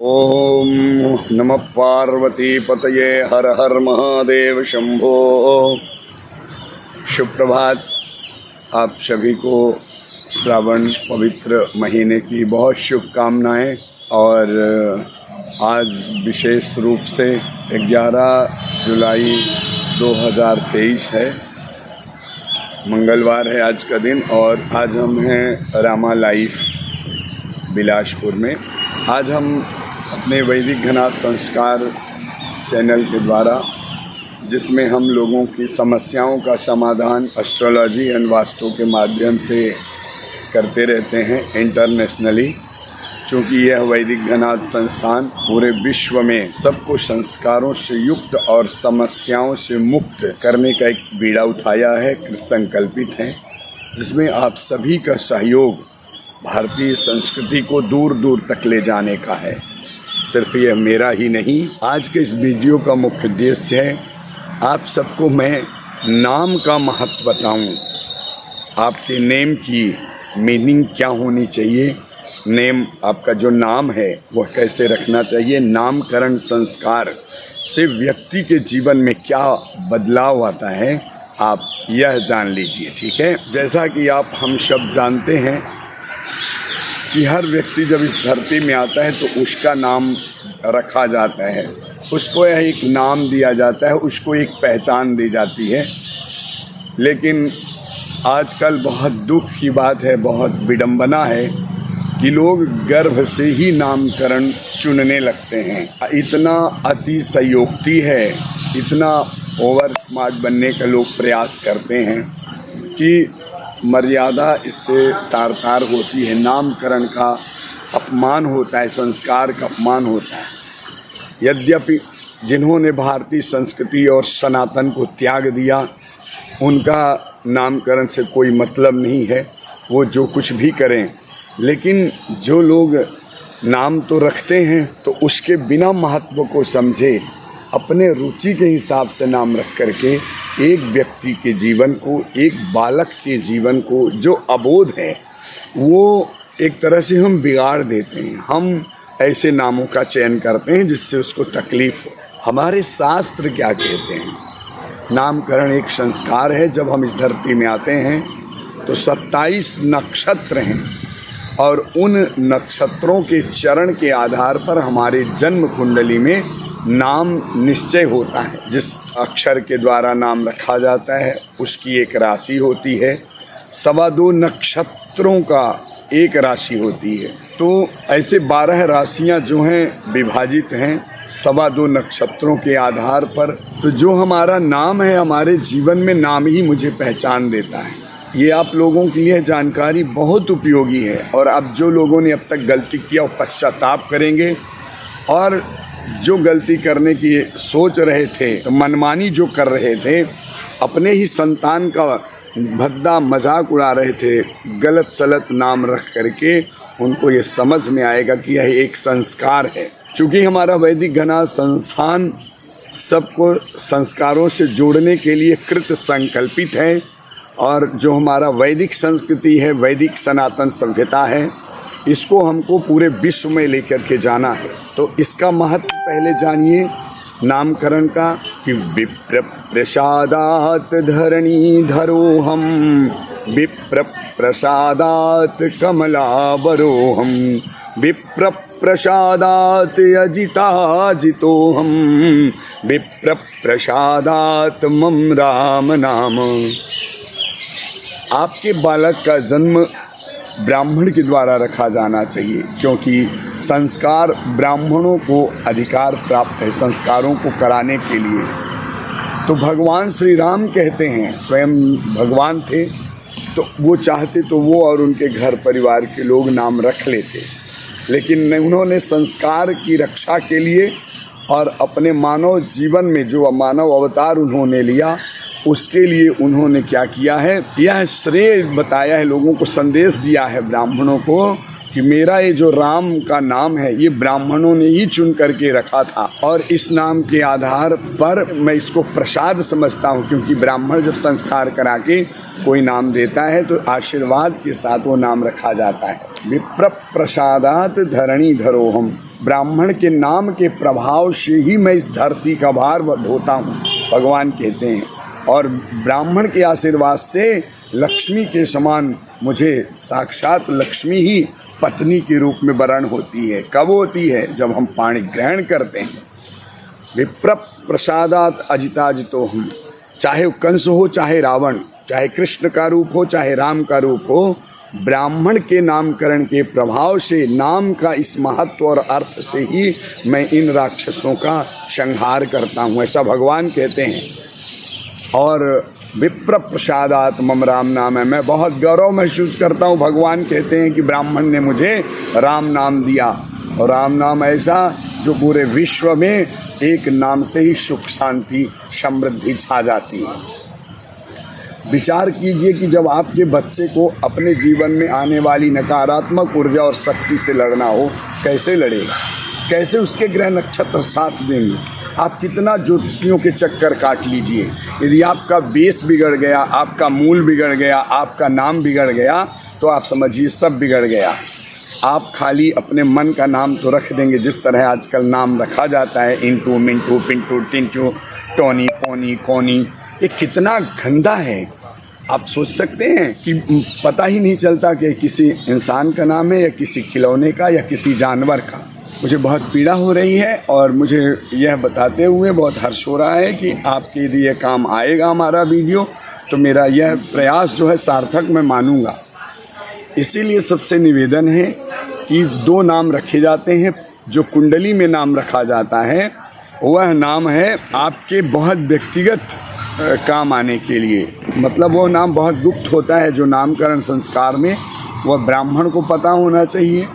ओम नमः पार्वती पतये हर हर महादेव शंभो। शुभ प्रभात। आप सभी को श्रावण पवित्र महीने की बहुत शुभकामनाएं। और आज विशेष रूप से 11 जुलाई 2023 है, मंगलवार है आज का दिन। और आज हम हैं रामा लाइफ बिलासपुर में। आज हम अपने वैदिक घनाथ संस्कार चैनल के द्वारा, जिसमें हम लोगों की समस्याओं का समाधान एस्ट्रोलॉजी एंड वास्तु के माध्यम से करते रहते हैं इंटरनेशनली। चूँकि यह वैदिक घनाथ संस्थान पूरे विश्व में सबको संस्कारों से युक्त और समस्याओं से मुक्त करने का एक बीड़ा उठाया है, संकल्पित है, जिसमें आप सभी का सहयोग भारतीय संस्कृति को दूर दूर तक ले जाने का है। सिर्फ यह मेरा ही नहीं, आज के इस वीडियो का मुख्य उद्देश्य है आप सबको मैं नाम का महत्व बताऊं। आपके नेम की मीनिंग क्या होनी चाहिए, नेम आपका जो नाम है वह कैसे रखना चाहिए, नामकरण संस्कार से व्यक्ति के जीवन में क्या बदलाव आता है, आप यह जान लीजिए। ठीक है। जैसा कि आप हम सब जानते हैं कि हर व्यक्ति जब इस धरती में आता है तो उसका नाम रखा जाता है, उसको यह एक नाम दिया जाता है, उसको एक पहचान दी जाती है। लेकिन आजकल बहुत दुख की बात है, बहुत विडंबना है कि लोग गर्भ से ही नामकरण चुनने लगते हैं। इतना अतिशयोक्ति है, इतना ओवर स्मार्ट बनने का लोग प्रयास करते हैं कि मर्यादा इससे तार तार होती है। नामकरण का अपमान होता है, संस्कार का अपमान होता है। यद्यपि जिन्होंने भारतीय संस्कृति और सनातन को त्याग दिया, उनका नामकरण से कोई मतलब नहीं है, वो जो कुछ भी करें। लेकिन जो लोग नाम तो रखते हैं तो उसके बिना महत्व को समझे, अपने रुचि के हिसाब से नाम रख करके एक व्यक्ति के जीवन को, एक बालक के जीवन को जो अबोध है वो एक तरह से हम बिगाड़ देते हैं। हम ऐसे नामों का चयन करते हैं जिससे उसको तकलीफ हो। हमारे शास्त्र क्या कहते हैं? नामकरण एक संस्कार है। जब हम इस धरती में आते हैं तो 27 नक्षत्र हैं और उन नक्षत्रों के चरण के आधार पर हमारे जन्म कुंडली में नाम निश्चय होता है। जिस अक्षर के द्वारा नाम रखा जाता है उसकी एक राशि होती है, 2.25 नक्षत्रों का एक राशि होती है। तो ऐसे 12 राशियां जो हैं विभाजित हैं 2.25 नक्षत्रों के आधार पर। तो जो हमारा नाम है, हमारे जीवन में नाम ही मुझे पहचान देता है। ये आप लोगों के लिए जानकारी बहुत उपयोगी है। और अब जो लोगों ने अब तक गलती किया वो पश्चाताप करेंगे, और जो गलती करने की सोच रहे थे, तो मनमानी जो कर रहे थे, अपने ही संतान का भद्दा मजाक उड़ा रहे थे गलत सलत नाम रख करके, उनको ये समझ में आएगा कि यह एक संस्कार है। चूँकि हमारा वैदिक घनाथ संस्थान सबको संस्कारों से जोड़ने के लिए कृत संकल्पित है। और जो हमारा वैदिक संस्कृति है, वैदिक सनातन सभ्यता है, इसको हमको पूरे विश्व में लेकर के जाना है। तो इसका महत्व पहले जानिए नामकरण का कि विप्र प्रसादात धरणी धरोहम, विप्र प्रसादात कमलावरोहम, विप्र प्रसादात अजिताजितोहम, विप्र प्रसादात मम राम नाम। आपके बालक का जन्म ब्राह्मण के द्वारा रखा जाना चाहिए, क्योंकि संस्कार ब्राह्मणों को अधिकार प्राप्त है संस्कारों को कराने के लिए। तो भगवान श्री राम कहते हैं, स्वयं भगवान थे, तो वो चाहते तो वो और उनके घर परिवार के लोग नाम रख लेते। लेकिन उन्होंने संस्कार की रक्षा के लिए और अपने मानव जीवन में जो मानव अवतार उन्होंने लिया, उसके लिए उन्होंने क्या किया है, यह श्रेय बताया है, लोगों को संदेश दिया है ब्राह्मणों को कि मेरा ये जो राम का नाम है ये ब्राह्मणों ने ही चुन करके रखा था, और इस नाम के आधार पर मैं इसको प्रसाद समझता हूँ। क्योंकि ब्राह्मण जब संस्कार करा के कोई नाम देता है तो आशीर्वाद के साथ वो नाम रखा जाता है। विप्र प्रसादात धरणी धरोहम। ब्राह्मण के नाम के प्रभाव से ही मैं इस धरती का भार ढोता हूँ, भगवान कहते हैं। और ब्राह्मण के आशीर्वाद से लक्ष्मी के समान मुझे साक्षात लक्ष्मी ही पत्नी के रूप में वरण होती है। कब होती है? जब हम पाणी ग्रहण करते हैं। विप्र प्रसादात अजिताजितो हम, चाहे वो कंस हो, चाहे रावण, चाहे कृष्ण का रूप हो, चाहे राम का रूप हो, ब्राह्मण के नामकरण के प्रभाव से, नाम का इस महत्व और अर्थ से ही मैं इन राक्षसों का संहार करता हूँ, ऐसा भगवान कहते हैं। और विप्र प्रसादात मम राम नाम है, मैं बहुत गौरव महसूस करता हूँ। भगवान कहते हैं कि ब्राह्मण ने मुझे राम नाम दिया, और राम नाम ऐसा जो पूरे विश्व में एक नाम से ही सुख शांति समृद्धि छा जाती है। विचार कीजिए कि जब आपके बच्चे को अपने जीवन में आने वाली नकारात्मक ऊर्जा और शक्ति से लड़ना हो, कैसे लड़ेगा? कैसे उसके ग्रह नक्षत्र साथ देंगे? आप कितना ज्योतिषियों के चक्कर काट लीजिए, यदि आपका बेस बिगड़ गया, आपका मूल बिगड़ गया, आपका नाम बिगड़ गया, तो आप समझिए सब बिगड़ गया। आप खाली अपने मन का नाम तो रख देंगे, जिस तरह आजकल नाम रखा जाता है, इंटू, मिंटू, पिंटू, टिंटू, टोनी, पोनी, कोनी, ये कितना गंदा है। आप सोच सकते हैं कि पता ही नहीं चलता कि किसी इंसान का नाम है या किसी खिलौने का या किसी जानवर का। मुझे बहुत पीड़ा हो रही है और मुझे यह बताते हुए बहुत हर्ष हो रहा है कि आपके यदि ये काम आएगा हमारा वीडियो, तो मेरा यह प्रयास जो है सार्थक मैं मानूंगा। इसीलिए सबसे निवेदन है कि 2 नाम रखे जाते हैं। जो कुंडली में नाम रखा जाता है वह नाम है आपके बहुत व्यक्तिगत काम आने के लिए, मतलब वो नाम बहुत गुप्त होता है। जो नामकरण संस्कार में वह ब्राह्मण को पता होना चाहिए,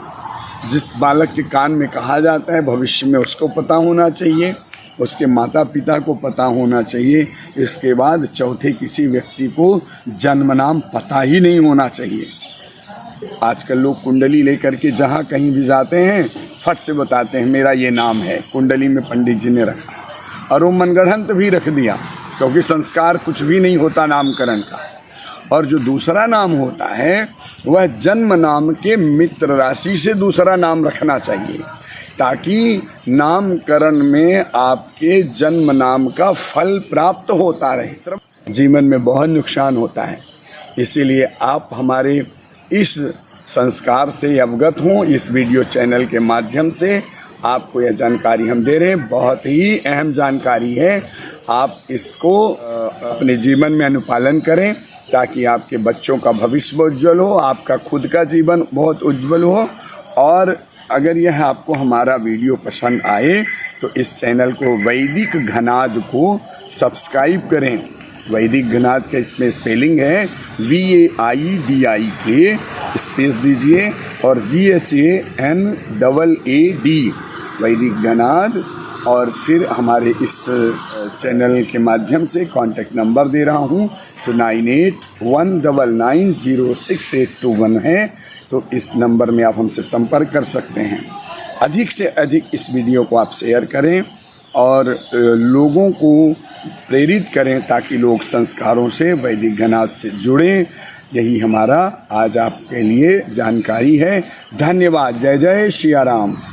जिस बालक के कान में कहा जाता है भविष्य में उसको पता होना चाहिए, उसके माता पिता को पता होना चाहिए। इसके बाद चौथे किसी व्यक्ति को जन्म नाम पता ही नहीं होना चाहिए। आजकल लोग कुंडली लेकर के जहाँ कहीं भी जाते हैं फट से बताते हैं मेरा ये नाम है, कुंडली में पंडित जी ने रखा, और वो मनगढ़ंत भी रख दिया, क्योंकि संस्कार कुछ भी नहीं होता नामकरण का। और जो दूसरा नाम होता है वह जन्म नाम के मित्र राशि से दूसरा नाम रखना चाहिए, ताकि नामकरण में आपके जन्म नाम का फल प्राप्त होता रहे। जीवन में बहुत नुकसान होता है, इसीलिए आप हमारे इस संस्कार से अवगत हों। इस वीडियो चैनल के माध्यम से आपको यह जानकारी हम दे रहे हैं, बहुत ही अहम जानकारी है। आप इसको अपने जीवन में अनुपालन करें, ताकि आपके बच्चों का भविष्य उज्ज्वल हो, आपका खुद का जीवन बहुत उज्ज्वल हो। और अगर यह आपको हमारा वीडियो पसंद आए तो इस चैनल को वैदिक घनाद को सब्सक्राइब करें। वैदिक घनाद का इसमें स्पेलिंग है VAIDIK, स्पेस दीजिए, और GHANAAD, वैदिक घनाद। और फिर हमारे इस चैनल के माध्यम से कॉन्टैक्ट नंबर दे रहा हूँ, तो 9819906821 है। तो इस नंबर में आप हमसे संपर्क कर सकते हैं। अधिक से अधिक इस वीडियो को आप शेयर करें और लोगों को प्रेरित करें, ताकि लोग संस्कारों से, वैदिक घनाद से जुड़ें। यही हमारा आज आपके लिए जानकारी है। धन्यवाद। जय जय सिया राम।